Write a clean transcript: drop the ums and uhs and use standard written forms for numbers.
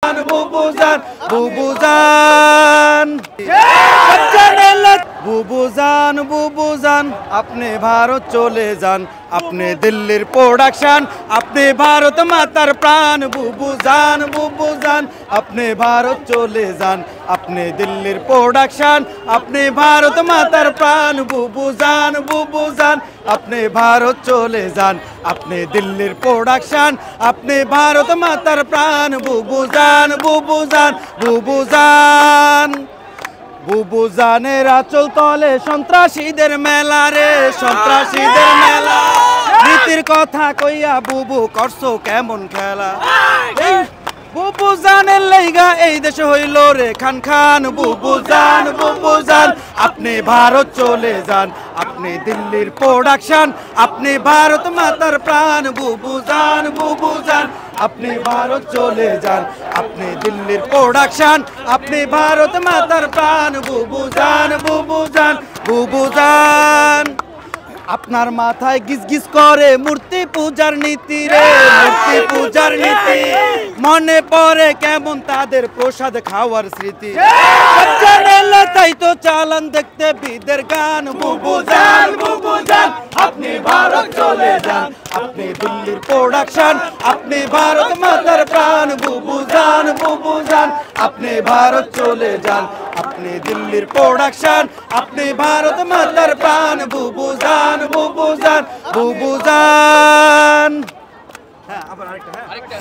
বুবুজান বুবুজান বুবুজান বুবুজান আপনি ভারত চলে যান, আপনি দিল্লির প্রোডাকশন, আপনি ভারত মাতার প্রাণ। বুবুজান বুবুজান আপনি ভারত চলে যান, আপনি দিল্লির প্রোডাকশন, আপনি ভারত মাতার প্রাণ। বুবুজান বুবুজান আপনি ভারত চলে যান, আপনি দিল্লির প্রোডাকশন, আপনি ভারত মাতার প্রাণ। বুবুজান বুবুজান বুবুজান বুবুজানের আঁচল তলে সন্ত্রাসীদের মেলা রে, সন্ত্রাসীদের মেলা। নীতির কথা কইয়া বুবু করছো কেমন খেলা, বুবুজানের লাইগা এই দেশে হইল রে খান খান। বুবুজান বুবুজান আপনি ভারত চলে যান, আপনি দিল্লির প্রোডাকশন, আপনি ভারত মাতার প্রাণ। বুবুজান বুবুজান আপনি ভারত চলে যান, আপনি দিল্লির প্রোডাকশন, আপনি ভারত মাতার প্রাণ। বুবুজান বুবুজান বুবুজান আপনার মাথায় গিজ গিজ করে মূর্তি পূজার নীতি রে, মূর্তি পূজার নীতি। মনে পড়ে কেমন তাদের প্রসাদ খাওয়ার স্মৃতি, তাই তো চালান দেখতে বিদের গান। বুবুজান বুবুজান আপনি ভারত চলে যান, আপনি দিল্লির প্রোডাকশন, আপনি ভারত মাতার প্রাণ। বুবুজান বুবুজান আপনি ভারত চলে যান, আপনি দিল্লির প্রোডাকশন, আপনি ভারত মাতার প্রাণ। বুবুজান বুবুজান বুবুজান। হ্যাঁ আবার আরেকটা।